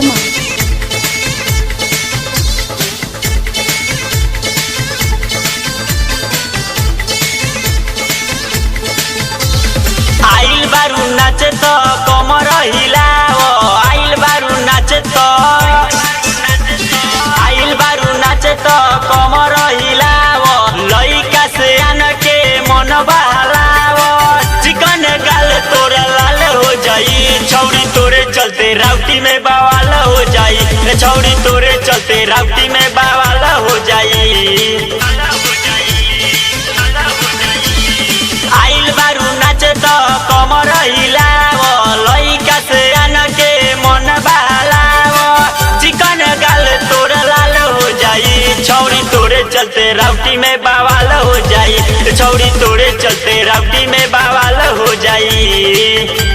वर्मा। आइल बारू नाचे तो कमर हिलाओ, आइल बारू नाचे तो आइल बारू नाचे तो कमर हिलाओ, लइका से आन के मन बहलाओ, चिकन गाल तोरा लाल हो जाई, छौरी तोरे चलते राउटी में बवाल हो जाई, छौरी तोरे चलते राउटी में बवाल हो जाई। आइल बारू नाचे तो कमर हिलाओ, लइका से आन के मन बहलाओ, चिकन गाल तोर लाल हो जाई, छौरी तोरे चलते राउटी में बवाल हो जाई, छौरी तोरे चलते राउटी में बवाल हो जाई।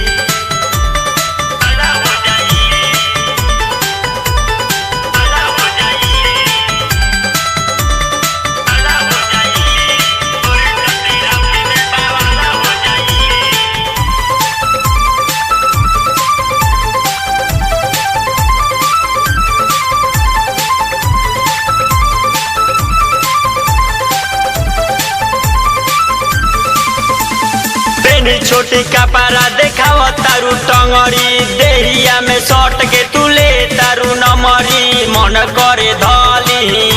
छोटी कपड़ा देखाव तारू टंगड़ी, देहिया में सट के तुले तारू नमरी, मन करे धली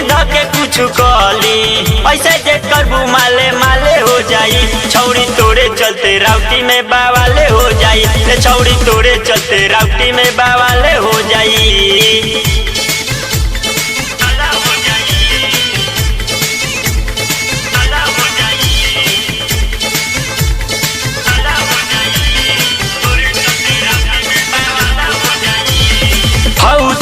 धके कुछ कली, ऐसे जे करबू माले माले हो जाई, छौरी तोरे चलते राउटी में बावाले हो जाई, छौरी तोरे चलते राउटी में बावाले हो जाई।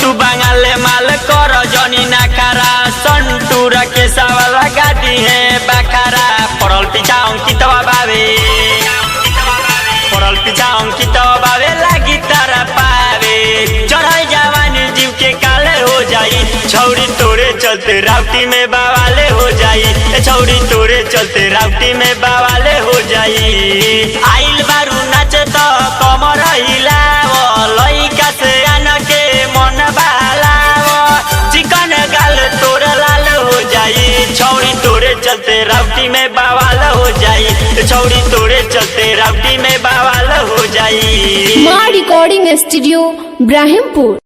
तू बंगाले माल कर जनी नाकारा, संटूर के सवाल गाती है बखारा, पड़ल पीछा अंकितवा बावे, पड़ल पीछा अंकितवा बावे लागी तारा पावे, चढ़ाई जवानी जीव के काले हो जाई, छौरी तोरे चलते राउटी में बावाले हो जाई, छौरी तोरे चलते राउटी में बावाले हो जाई। आइल बारू नाचे तो कमर हिलाओ, लइका से आन के मन बहलाओ, चिकन गाल तोर लाल हो जाई, छौरी तोरे चलते राउटी में बवाल हो जाई, छौरी तोरे चलते राउटी में बवाल हो जाई। मां रिकॉर्डिंग स्टूडियो ब्राहिमपुर।